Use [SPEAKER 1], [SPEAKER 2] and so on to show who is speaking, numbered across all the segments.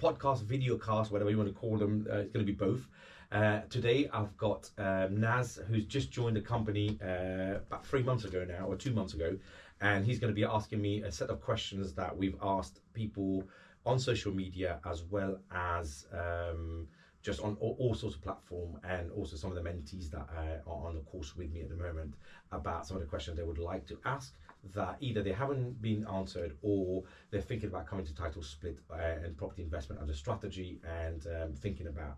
[SPEAKER 1] podcast, video cast, whatever you want to call them. It's going to be both. Today I've got Naz, who's just joined the company about 3 months ago now, or 2 months ago, and he's going to be asking me a set of questions that we've asked people on social media, as well as just on all sorts of platform, and also some of the mentees that are on the course with me at the moment, about some of the questions they would like to ask that either they haven't been answered, or they're thinking about coming to title split and property investment as a strategy, and thinking about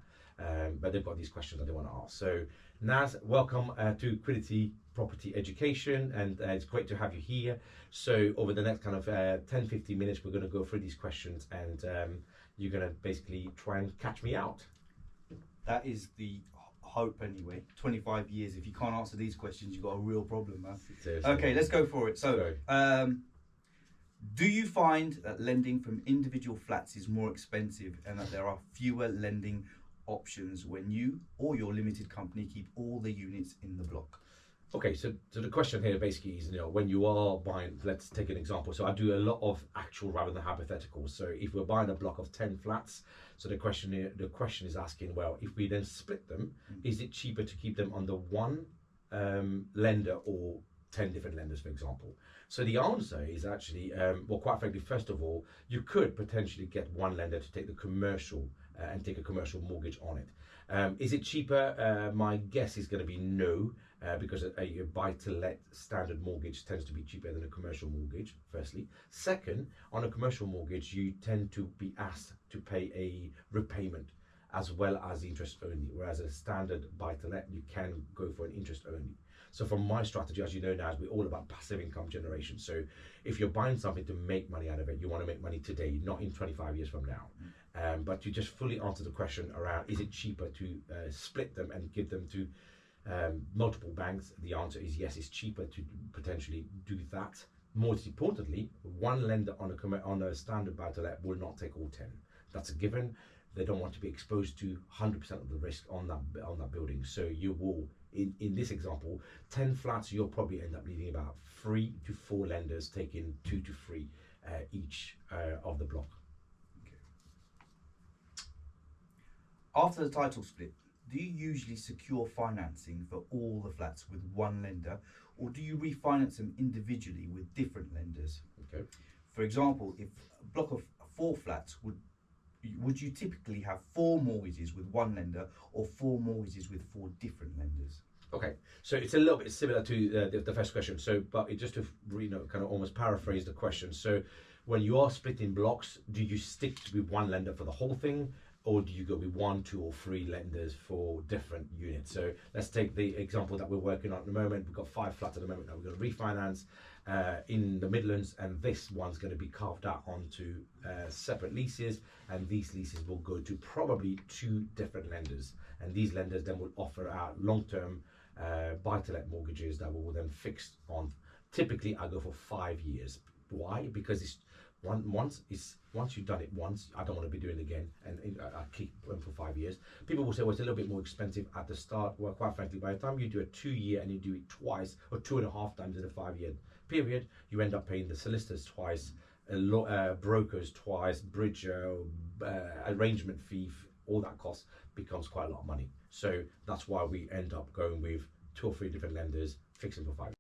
[SPEAKER 1] but they've got these questions that they want to ask. So Naz, welcome to Quiddity Property Education, and it's great to have you here. So over the next kind of 10-15 minutes, we're going to go through these questions, and you're going to basically try and catch me out.
[SPEAKER 2] That is the hope anyway. 25 years, if you can't answer these questions, you've got a real problem, man.
[SPEAKER 1] Seriously.
[SPEAKER 2] Okay, let's go for it. So, do you find that lending from individual flats is more expensive, and that there are fewer lending options when you or your limited company keep all the units in the block?
[SPEAKER 1] Okay, so the question here basically is, when you are buying, let's take an example. So I do a lot of actual rather than hypothetical. So if we're buying a block of 10 flats, so the question is asking, well, if we then split them, is it cheaper to keep them under one lender or 10 different lenders, for example? So the answer is actually, well, quite frankly, first of all, you could potentially get one lender to take the commercial and take a commercial mortgage on it. Is it cheaper? My guess is going to be no, because a buy-to-let standard mortgage tends to be cheaper than a commercial mortgage, firstly. Second, on a commercial mortgage, you tend to be asked to pay a repayment as well as interest only, whereas a standard buy-to-let, you can go for an interest only. So from my strategy, as you know now, we're all about passive income generation. So if you're buying something to make money out of it, you want to make money today, not in 25 years from now. But you just fully answer the question around, is it cheaper to split them and give them to multiple banks? The answer is yes, it's cheaper to potentially do that. Most importantly, one lender on a standard buy-to-let will not take all 10. That's a given. They don't want to be exposed to 100% of the risk on that building. So you will, in this example, 10 flats, you'll probably end up needing about 3 to 4 lenders taking 2 to 3 each of the block.
[SPEAKER 2] Okay. After the title split, do you usually secure financing for all the flats with one lender, or do you refinance them individually with different lenders?
[SPEAKER 1] Okay.
[SPEAKER 2] For example, if a block of 4 flats, would you typically have 4 mortgages with one lender, or 4 mortgages with 4 different lenders?
[SPEAKER 1] Okay, so it's a little bit similar to the first question. So, but just to kind of almost paraphrase the question. So, when you are splitting blocks, do you stick with one lender for the whole thing, or do you go with 1, 2, or 3 lenders for different units? So let's take the example that we're working on at the moment. We've got 5 flats at the moment that we're going to refinance in the Midlands, and this one's going to be carved out onto separate leases, and these leases will go to probably 2 different lenders, and these lenders then will offer out long-term buy-to-let mortgages that will then fix on. Typically, I go for 5 years. Why? Because it's once you've done it once, I don't want to be doing it again, and I keep them for 5 years. People will say, well, it's a little bit more expensive at the start. Well, quite frankly, by the time you do a 2-year and you do it twice or 2.5 times in a 5-year period, you end up paying the solicitors twice, brokers twice, bridge arrangement fee, all that cost becomes quite a lot of money. So that's why we end up going with 2 or 3 different lenders, fixing for 5 years.